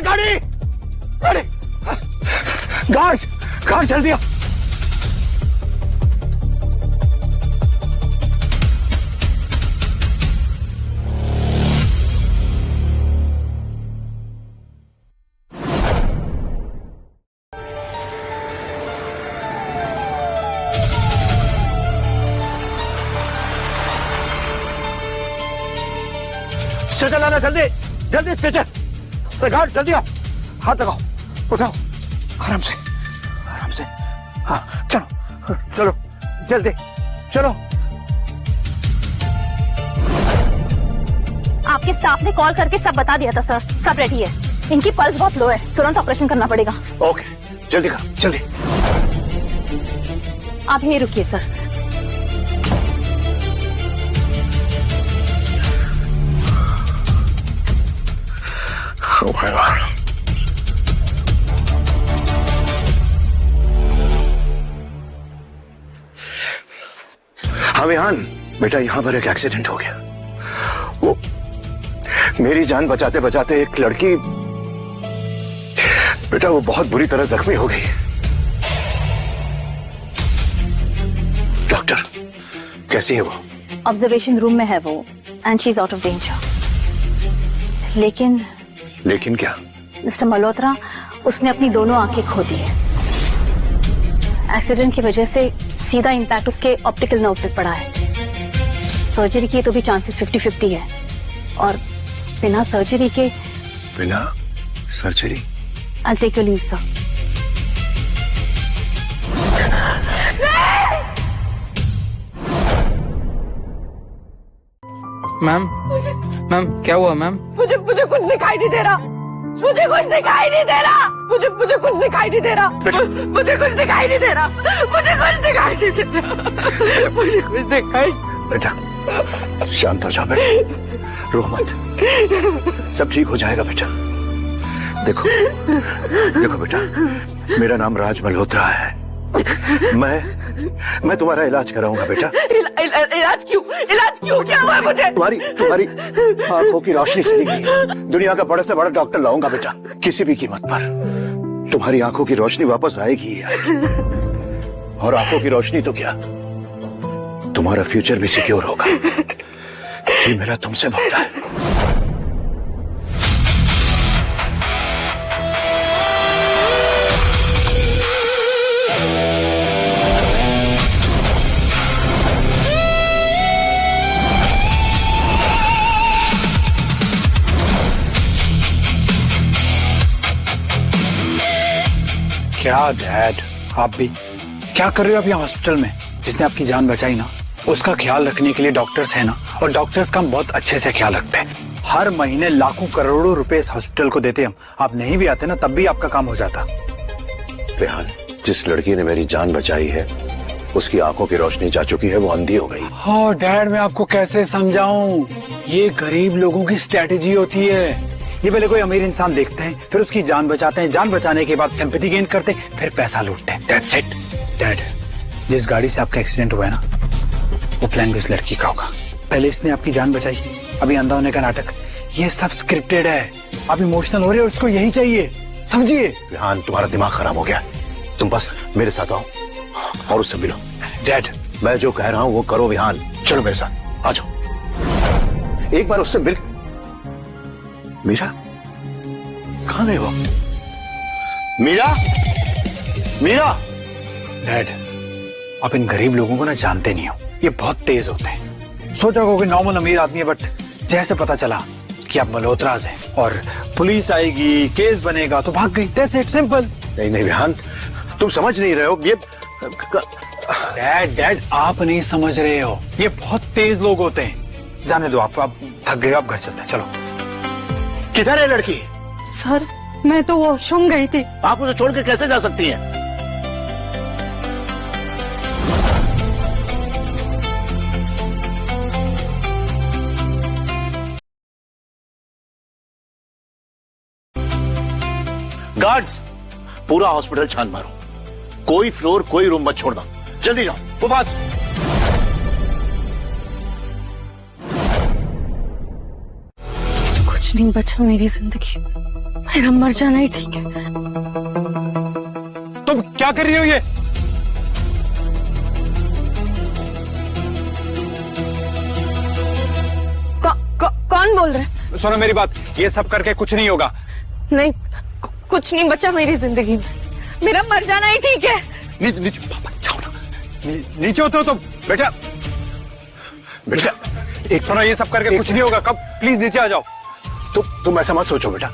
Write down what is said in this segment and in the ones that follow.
गाड़ी गाड़ी गार्ड जल्दी आओ। स्ट्रेचर लाना जल्दी जल्दी स्ट्रेचर। गार्ड जल्दी आओ, हाथ लगाओ, उठाओ आराम से। हाँ चलो चलो जल्दी चलो। आपके स्टाफ ने कॉल करके सब बता दिया था सर, सब रेडी है। इनकी पल्स बहुत लो है, तुरंत ऑपरेशन करना पड़ेगा। ओके जल्दी करो जल्दी। आप यहीं रुकिए सर। Oh my God. हाँ विहान बेटा, यहां पर एक एक्सीडेंट हो गया। वो मेरी जान बचाते बचाते एक लड़की बेटा वो बहुत बुरी तरह जख्मी हो गई। डॉक्टर कैसी है वो? ऑब्जर्वेशन रूम में है वो and she is out of danger. लेकिन क्या? मिस्टर मल्होत्रा, उसने अपनी दोनों आंखें खो दी है। एक्सीडेंट की वजह से सीधा इंपैक्ट उसके ऑप्टिकल नर्व पे पड़ा है। सर्जरी की तो भी चांसेस 50-50 है, और बिना सर्जरी के। बिना surgery? I'll take your leave, sir. Ma'am क्या हुआ मैम? मुझे कुछ दिखाई नहीं दे रहा। मुझे कुछ दिखाई नहीं दे रहा। मुझे कुछ दिखाई नहीं दे रहा। मुझे कुछ दिखाई नहीं दे रहा। मुझे कुछ दिखाई नहीं दे रहा। मुझे कुछ दिखाई। बेटा शांत हो जाओ बेटा, रो मत, सब ठीक हो जाएगा बेटा। देखो बेटा, मेरा नाम राज मल्होत्रा है। मैं तुम्हारा इलाज कराऊंगा बेटा। इलाज क्यों? क्या हुआ मुझे? तुम्हारी आंखों की रोशनी चली गई है। दुनिया का बड़े से बड़ा डॉक्टर लाऊंगा बेटा, किसी भी कीमत पर। तुम्हारी आंखों की रोशनी वापस आएगी ही आएगी। और आंखों की रोशनी तो क्या, तुम्हारा फ्यूचर भी सिक्योर होगा। ये मेरा तुमसे वादा है। क्या डैड, आप भी क्या कर रहे हो आप यहाँ हॉस्पिटल में? जिसने आपकी जान बचाई ना, उसका ख्याल रखने के लिए डॉक्टर्स है ना, और डॉक्टर्स का हम बहुत अच्छे से ख्याल रखते हैं। हर महीने लाखों करोड़ों रुपए इस हॉस्पिटल को देते हम। आप नहीं भी आते ना, तब भी आपका काम हो जाता। बेहाल, जिस लड़की ने मेरी जान बचाई है उसकी आंखों की रोशनी जा चुकी है, वो अंधी हो गई। हाँ डैड, मैं आपको कैसे समझाऊं? ये गरीब लोगों की स्ट्रेटेजी होती है। ये पहले कोई अमीर इंसान देखते हैं, फिर उसकी जान बचाते हैं, जान बचाने के बाद सिंपैथी गेन करते हैं, फिर पैसा लूटते हैं। That's it. डैड, जिस गाड़ी से आपका एक्सीडेंट हुआ है ना, वो प्लान भी इस लड़की का होगा। पहले इसने आपकी जान बचाई, अभी अंधा होने का नाटक, ये सब स्क्रिप्टेड है। आप इमोशनल हो रहे हो, उसको यही चाहिए, समझिए। विहान, तुम्हारा दिमाग खराब हो गया। तुम बस मेरे साथ आओ और उससे मिलो। डैड, मैं जो कह रहा हूं वो करो। विहान चलो मेरे साथ, आ जाओ, एक बार उससे मिल। मीरा कहां गए वो? मीरा। डैड, आप इन गरीब लोगों को ना जानते नहीं हो, ये बहुत तेज होते हैं। सोचा हो कि नॉर्मल अमीर आदमी है, बट जैसे पता चला कि आप मल्होत्रास हैं और पुलिस आएगी, केस बनेगा, तो भाग गई। That's it, simple. नहीं विहान, तुम समझ नहीं रहे हो। ये डैड, आप नहीं समझ रहे हो, ये बहुत तेज लोग होते हैं। जाने दो, आप थक गए, आप घर चलते हैं, चलो। किधर है लड़की? सर, मैं तो वॉशरूम गई थी। आप उसे छोड़ के कैसे जा सकती हैं? गार्ड्स, पूरा हॉस्पिटल छान मारो। कोई फ्लोर कोई रूम मत छोड़ना, जल्दी जाओ। वो बात कुछ नहीं बचा मेरी जिंदगी, मेरा मर जाना ही ठीक है। तुम क्या कर रही हो ये? कौन बोल रहे हैं? सुनो मेरी बात, ये सब करके कुछ नहीं होगा। नहीं, कुछ नहीं बचा मेरी जिंदगी में, मेरा मर जाना ही ठीक है। नीचे पापा जाओ ना, नीचे होते हो तुम। बेटा बेटा एक तो ये सब करके कुछ नहीं होगा। कब प्लीज नीचे आ जाओ। तुम ऐसा मत सोचो बेटा,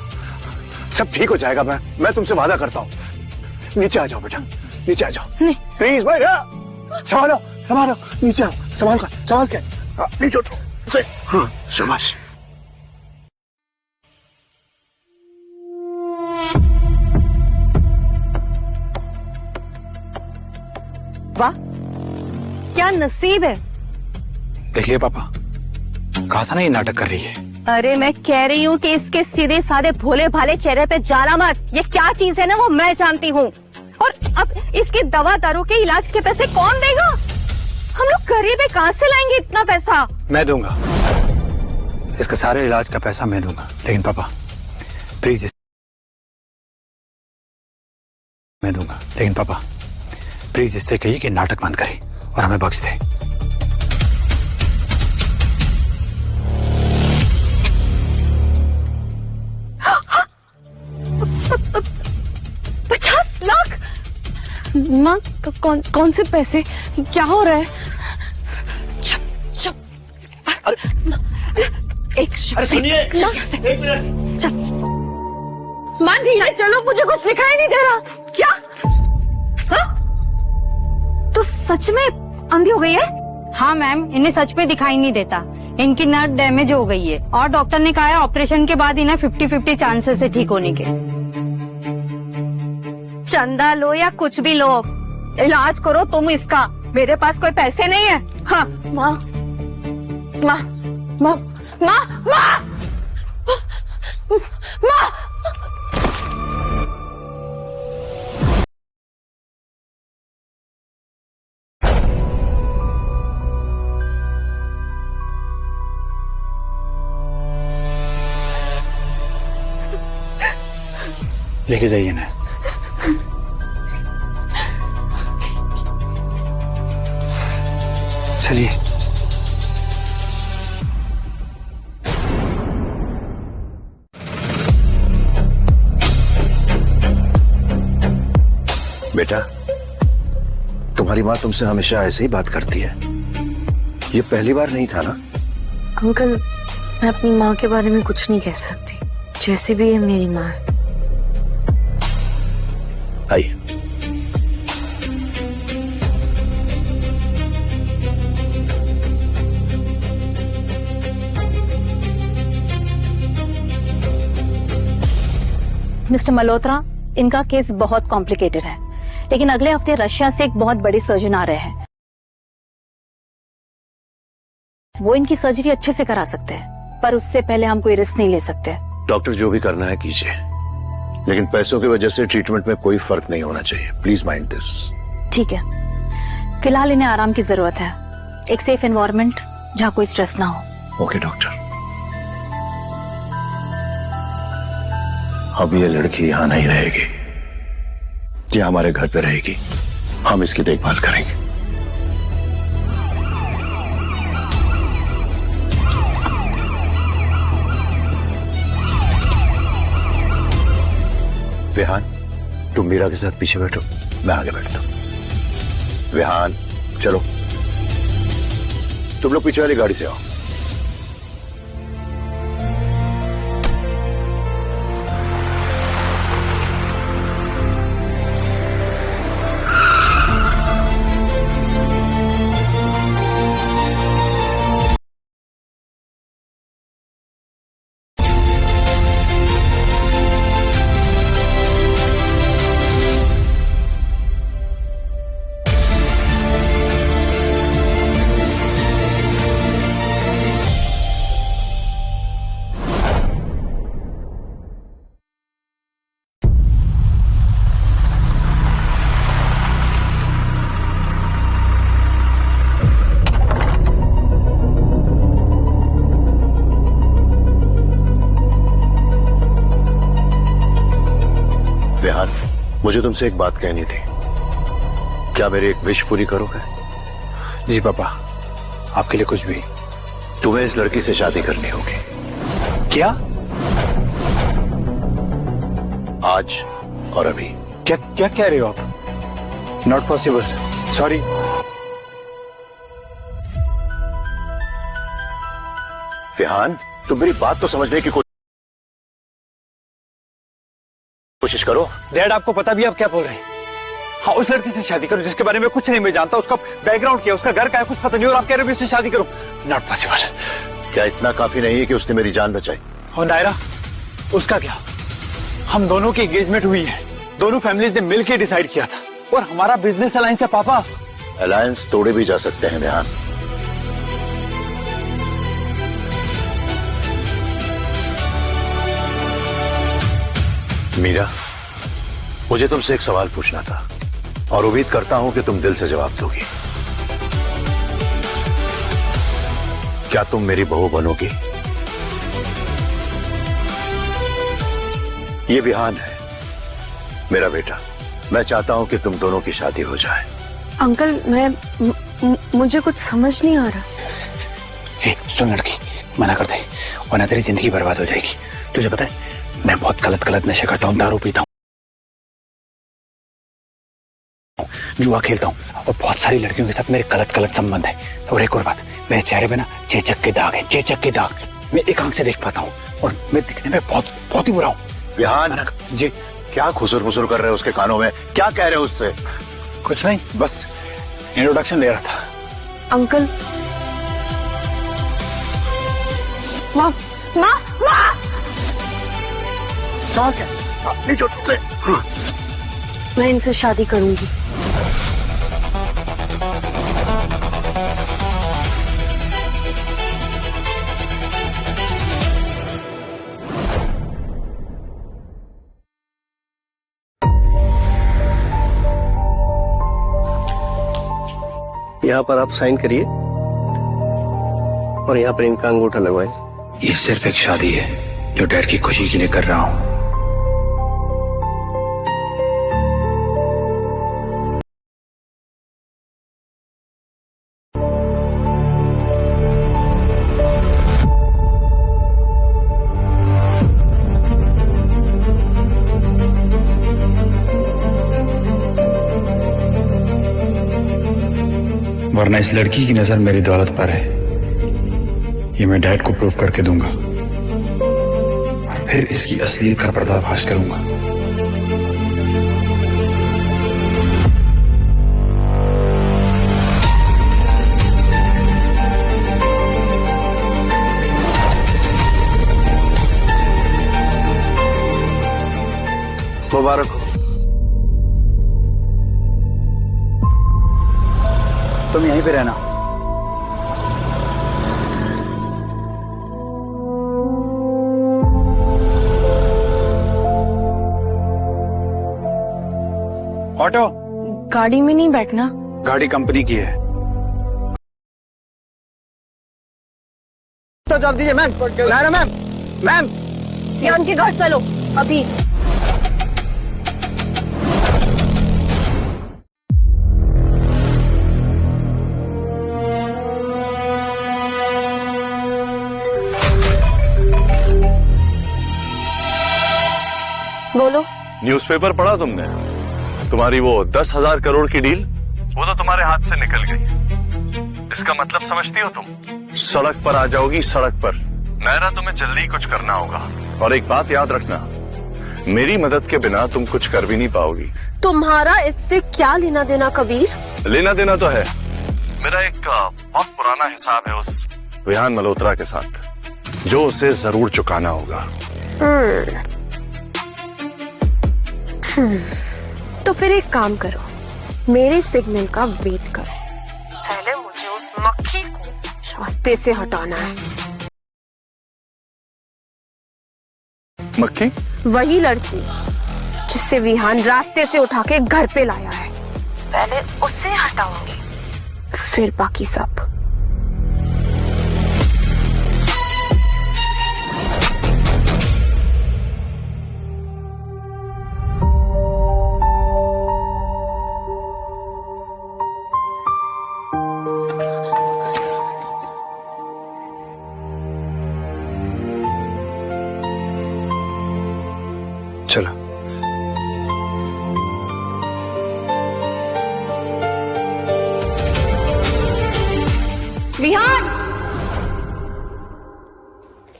सब ठीक हो जाएगा। मैं तुमसे वादा करता हूँ। नीचे आ जाओ बेटा, नीचे आ जाओ। नहीं प्लीज भाई, संभालो संभालो, नीचे आओ। संभाल के नीचे उतरो। हाँ शाबाश। वाह, क्या नसीब है। देखिए पापा, कहा था ना ये नाटक कर रही है। अरे मैं कह रही हूँ कि इसके सीधे साधे भोले भाले चेहरे पे जाना मत। ये क्या चीज है ना, वो मैं जानती हूँ। और अब इसके दवा दारू के इलाज के पैसे कौन देगा? हम लोग गरीब है, कहाँ से लाएंगे इतना पैसा? मैं दूंगा, इसका सारे इलाज का पैसा मैं दूंगा। लेकिन पापा प्लीज, मैं दूंगा। लेकिन पापा प्लीज इससे कहिए कि नाटक बंद करे और हमें बख्श दे। माँ, कौन से पैसे? क्या हो रहा है? चुप। अरे सुनिए, एक मिनट। माँ धीरे चलो, मुझे कुछ दिखाई नहीं दे रहा। क्या? तो सच में अंधी हो गई है? हाँ मैम, इन्हें सच में दिखाई नहीं देता। इनकी नर्व डैमेज हो गई है और डॉक्टर ने कहा है ऑपरेशन के बाद इन्हें 50-50 चांसेस है ठीक होने के। चंदा लो या कुछ भी लो, इलाज करो तुम इसका। मेरे पास कोई पैसे नहीं है। हाँ माँ माँ माँ माँ माँ माँ। लेके जाइए ना। चलिए। बेटा, तुम्हारी माँ तुमसे हमेशा ऐसे ही बात करती है, ये पहली बार नहीं था ना? अंकल, मैं अपनी माँ के बारे में कुछ नहीं कह सकती, जैसे भी है मेरी माँ है। आइए। मिस्टर मल्होत्रा, इनका केस बहुत कॉम्प्लिकेटेड है, लेकिन अगले हफ्ते रशिया से एक बहुत बड़े सर्जन आ रहे हैं। वो इनकी सर्जरी अच्छे से करा सकते हैं, पर उससे पहले हम कोई रिस्क नहीं ले सकते। डॉक्टर जो भी करना है कीजिए, लेकिन पैसों की वजह से ट्रीटमेंट में कोई फर्क नहीं होना चाहिए। Please mind this. ठीक है, फिलहाल इन्हें आराम की जरूरत है, एक सेफ एनवायरनमेंट जहाँ कोई स्ट्रेस ना हो। Okay doctor. अब ये लड़की यहां नहीं रहेगी, ये हमारे घर पे रहेगी। हम इसकी देखभाल करेंगे। विहान, तुम मीरा के साथ पीछे बैठो, मैं आगे बैठता हूं। विहान चलो, तुम लोग पीछे वाली गाड़ी से आओ। मुझे तुमसे एक बात कहनी थी। क्या मेरी एक विश पूरी करोगे? जी पापा, आपके लिए कुछ भी। तुम्हें इस लड़की से शादी करनी होगी। क्या? आज और अभी। क्या क्या कह रहे हो आप? Not possible, sorry. विहान, तुम मेरी बात तो समझने की कोशिश करो। डैड, आपको पता भी आप क्या बोल रहे हैं? हाँ, उस लड़की से शादी करो जिसके बारे में कुछ नहीं मैं जानता, उसका बैकग्राउंड क्या, उसका घर का है, कुछ पता नहीं, और आप कह रहे हो उससे शादी करो। Not possible. क्या इतना काफी नहीं है कि उसने मेरी जान बचाई? और नायरा, उसका क्या? हम दोनों की एंगेजमेंट हुई है, दोनों फैमिलीज ने मिलकर डिसाइड किया था, और हमारा बिजनेस अलायंस है पापा। अलायंस तोड़े भी जा सकते हैं विहान। मीरा, मुझे तुमसे एक सवाल पूछना था और उम्मीद करता हूं कि तुम दिल से जवाब दोगी। क्या तुम मेरी बहू बनोगी? ये विहान है, मेरा बेटा। मैं चाहता हूं कि तुम दोनों की शादी हो जाए। अंकल, मुझे कुछ समझ नहीं आ रहा। ए, सुन लड़की, मना कर दे वरना तेरी जिंदगी बर्बाद हो जाएगी। तुझे पता है मैं बहुत गलत नशे करता हूँ, दारू पीता हूँ, जुआ खेलता हूँ, और बहुत सारी लड़कियों के साथ मेरे गलत संबंध है। और एक और बात, मेरे चेहरे पे ना चेचक के दाग है, चेचक के दाग। मैं एक आंख से देख पाता हूँ और मैं दिखने में बहुत ही बुरा हूँ। विहान जी, क्या खुसुर फुसुर कर रहे हो उसके कानों में? क्या कह रहे हो उससे? कुछ नहीं, बस इंट्रोडक्शन दे रहा था। अंकल, माँ माँ माँ, अपनी चोट से। मैं इनसे शादी करूंगी। यहाँ पर आप साइन करिए और यहाँ पर इनका अंगूठा लगवाएं। ये सिर्फ एक शादी है जो डैड की खुशी के लिए कर रहा हूँ। वरना इस लड़की की नजर मेरी दौलत पर है, ये मैं डैड को प्रूव करके दूंगा और फिर इसकी असलियत का पर्दाफाश करूंगा। मुबारक हो। तुम यहीं पे रहना। ऑटो, गाड़ी में नहीं बैठना। गाड़ी कंपनी की है। तो जवाब दीजिए मैम। मैम सियान के घर चलो अभी। बोलो। न्यूज़पेपर पढ़ा तुमने? तुम्हारी वो 10,000 करोड़ की डील, वो तो तुम्हारे हाथ से निकल गई। इसका मतलब समझती हो तुम? सड़क पर आ जाओगी, सड़क पर। नायरा, तुम्हें जल्दी कुछ करना होगा। और एक बात याद रखना, मेरी मदद के बिना तुम कुछ कर भी नहीं पाओगी। तुम्हारा इससे क्या लेना देना कबीर? लेना देना तो है। मेरा एक बहुत पुराना हिसाब है उस विहान मल्होत्रा के साथ, जो उसे जरूर चुकाना होगा। तो फिर एक काम करो, मेरे सिग्नल का वेट करो। पहले मुझे उस मक्खी को रास्ते से हटाना है। मक्खी? वही लड़की जिससे विहान रास्ते से उठा के घर पे लाया है। पहले उसे हटाऊंगी, फिर बाकी सब।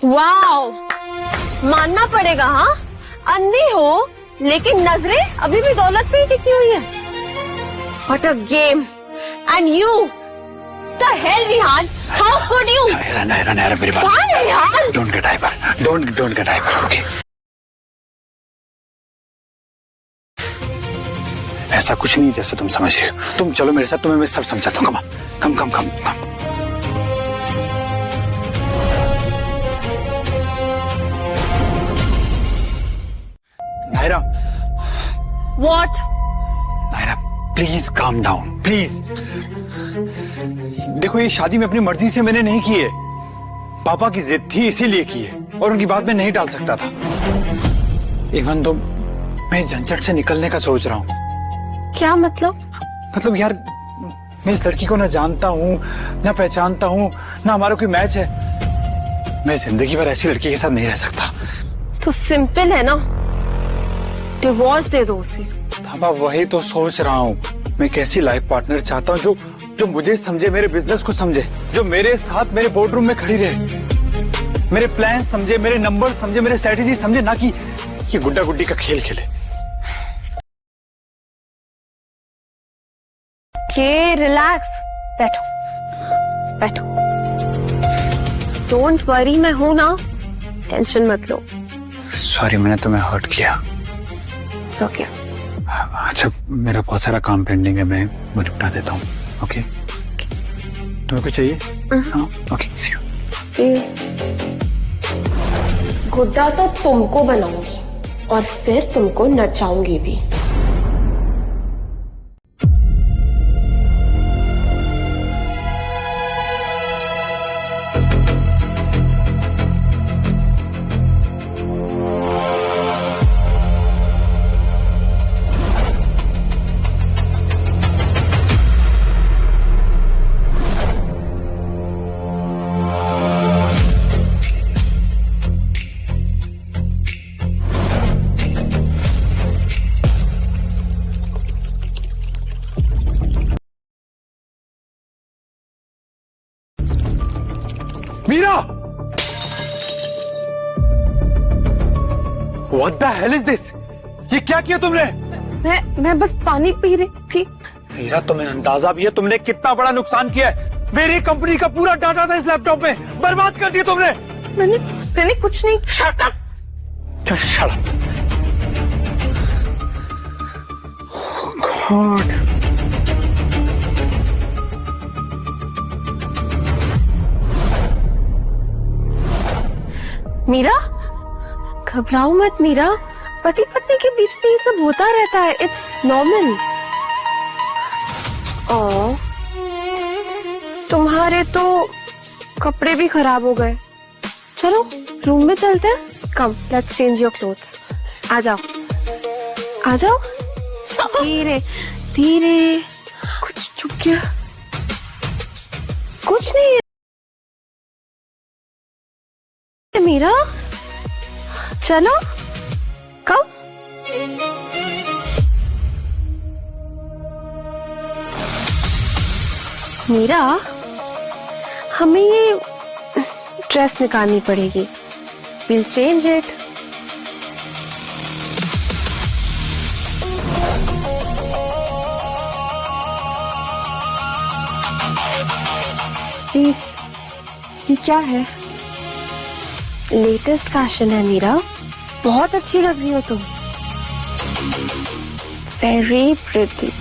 वाओ, मानना पड़ेगा। हाँ, अंधी हो लेकिन नजरें अभी भी दौलत पे ही टिकी हुई है। What a game! And you, the hell, Vihan? How could you? Naira मेरी बात। Why, Vihan? Don't get hyper. Don't get hyper. Okay. ऐसा कुछ नहीं जैसे तुम समझ रहे हो। तुम चलो मेरे साथ, तुम्हें मैं सब समझाता हूँ। Calm. Naira. What? Naira, please calm down, please. देखो, ये शादी में अपनी मर्जी से मैंने नहीं की है। पापा की जिद थी, इसीलिए की है, और उनकी बात में नहीं टाल सकता था। इवन तो मैं इस झंझट से निकलने का सोच रहा हूँ। क्या मतलब? मतलब यार, मैं इस लड़की को ना जानता हूँ, ना पहचानता हूँ, ना हमारा कोई मैच है। मैं जिंदगी भर ऐसी लड़की के साथ नहीं रह सकता। तो सिंपल है ना, डिवोर्स दे दो उसे। पापा, वही तो सोच रहा हूँ। मैं कैसी लाइफ पार्टनर चाहता हूँ जो मुझे समझे, मेरे बिजनेस को समझे, जो मेरे साथ मेरे बोर्डरूम में खड़ी रहे, मेरे प्लान समझे, मेरे नंबर समझे, मेरे स्ट्रेटेजी समझे, ना कि ये गुड्डा गुड्डी का खेल खेले। के रिलैक्स, बैठो। डोंट वरी, मैं हूं ना, टेंशन मत लो। सॉरी, मैंने तुम्हें हर्ट किया। सो क्या? अच्छा, मेरा बहुत सारा काम पेंडिंग है, मैं वो निपटा देता हूँ। ओके? तुम्हें कुछ चाहिए? हाँ, ओके, सी यू। गुड्डा तो तुमको बनाऊंगी और फिर तुमको नचाऊंगी भी। Meera! What the hell is this? ये क्या किया तुमने? मैं बस पानी पी रही थी। मीरा, तुम्हें अंदाजा भी है तुमने कितना बड़ा नुकसान किया है? मेरी कंपनी का पूरा डाटा था इस लैपटॉप में, बर्बाद कर दिया तुमने। मैंने कुछ नहीं। Shut up! Shut up! Oh God! Meera, घबराओ मत मीरा, पति पत्नी के बीच में ये सब होता रहता है, इट्स नॉर्मल। ओ, तुम्हारे तो कपड़े भी खराब हो गए। चलो रूम में चलते हैं। कम, लेट्स चेंज योर क्लोथ्स। आ जाओ। धीरे धीरे, कुछ चुप गया, कुछ नहीं है मीरा, चलो कम। मीरा, हमें ये ड्रेस निकालनी पड़ेगी। Will change it. ये क्या है? लेटेस्ट फैशन है मीरा, बहुत अच्छी लग रही हो तुम। Very pretty.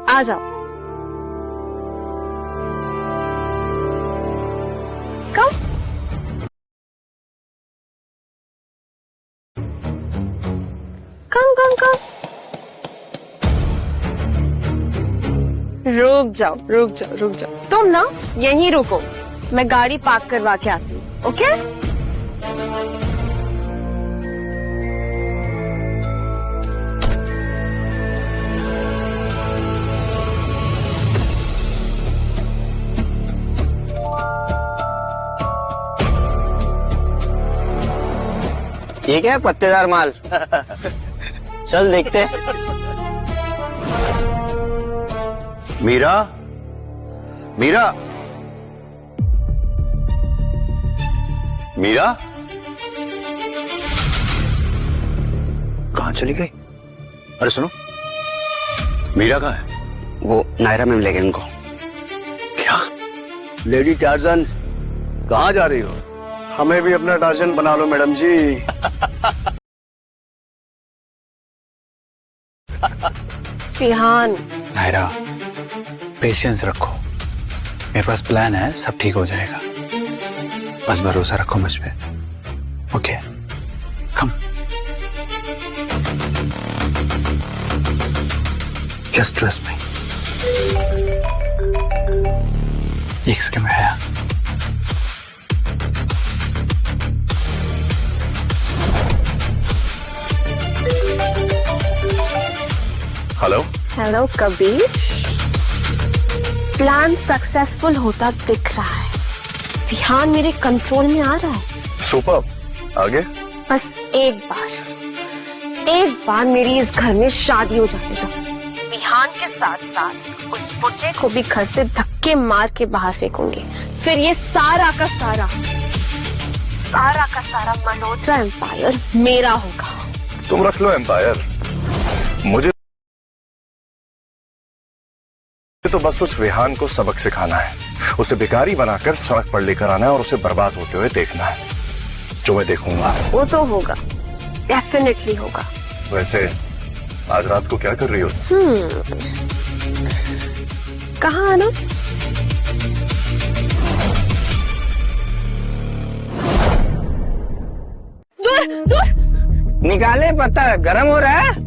आ जाओ। कम। कम। रुक जाओ। तुम ना यहीं रुको, मैं गाड़ी पार्क करवा के आती हूँ। ओके? ठीक है, पत्तेदार माल। चल देखते। मीरा, मीरा, मीरा, कहां चली गई? अरे सुनो, मीरा कहाँ है? वो नायरा मैम ले गए उनको। क्या? लेडी टार्जन, कहाँ जा रही हो? हमें भी अपना टार्जन बना लो मैडम जी। सिहान, नायरा, पेशेंस रखो, मेरे पास प्लान है, सब ठीक हो जाएगा। बस भरोसा रखो मुझ पे। Okay, calm. Just trust me. एक सेकंड में आया। Hello. Hello Kabir. Plan successful होता दिख रहा है। ध्यान मेरे कंट्रोल में आ रहा है। सुपर। आगे? बस एक बार मेरी इस घर में शादी हो जाती तो विहान के साथ साथ उस बुड्ढे को भी घर से धक्के मार के बाहर फेंकूंगी। फिर ये सारा का सारा मल्होत्रा एम्पायर मेरा होगा। तुम रख लो एम्पायर, मुझे तो बस उस विहान को सबक सिखाना है, उसे भिखारी बनाकर सड़क पर लेकर आना है और उसे बर्बाद होते हुए देखना है, जो मैं देखूंगा। वो तो होगा, डेफिनेटली होगा। वैसे आज रात को क्या कर रही हो? कहाँ आना? दूर। निकाले पत्ता, गरम हो रहा है।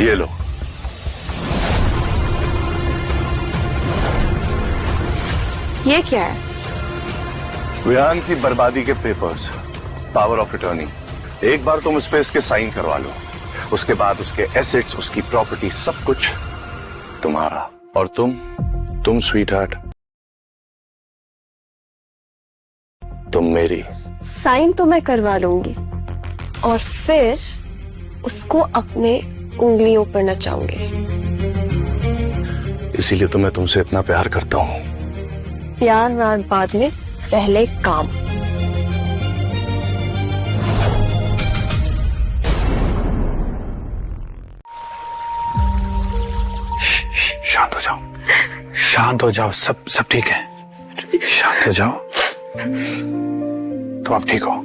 ये लो। ये क्या है? विहान की बर्बादी के पेपर्स, पावर ऑफ अटॉर्नी। एक बार तुम इस पे इसके साइन करवा लो, उसके बाद उसके एसेट्स, उसकी प्रॉपर्टी, सब कुछ तुम्हारा। और तुम स्वीट हार्ट, तुम मेरी। साइन तो मैं करवा लूंगी और फिर उसको अपने उंगलियों पर नचाऊंगी। इसीलिए तो मैं तुमसे इतना प्यार करता हूँ। प्यार व्यार बाद में, पहले काम। शांत हो जाओ, शांत हो जाओ, सब ठीक है। शांत हो जाओ। तो आप ठीक हो?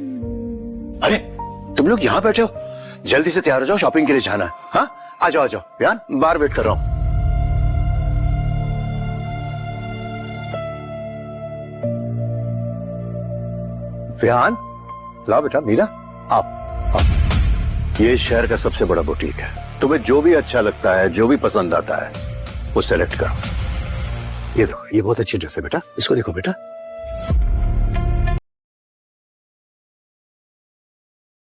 अरे तुम लोग यहाँ बैठे हो, जल्दी से तैयार हो जाओ, शॉपिंग के लिए जाना है। हाँ, आ जाओ विहान, बाहर वेट कर रहा हूं। विहान, लाओ बेटा, मीरा, आप। ये शहर का सबसे बड़ा बुटीक है, तुम्हें जो भी अच्छा लगता है, जो भी पसंद आता है, वो सेलेक्ट करो। ये देखो, ये बहुत अच्छी ड्रेस है बेटा, इसको देखो बेटा।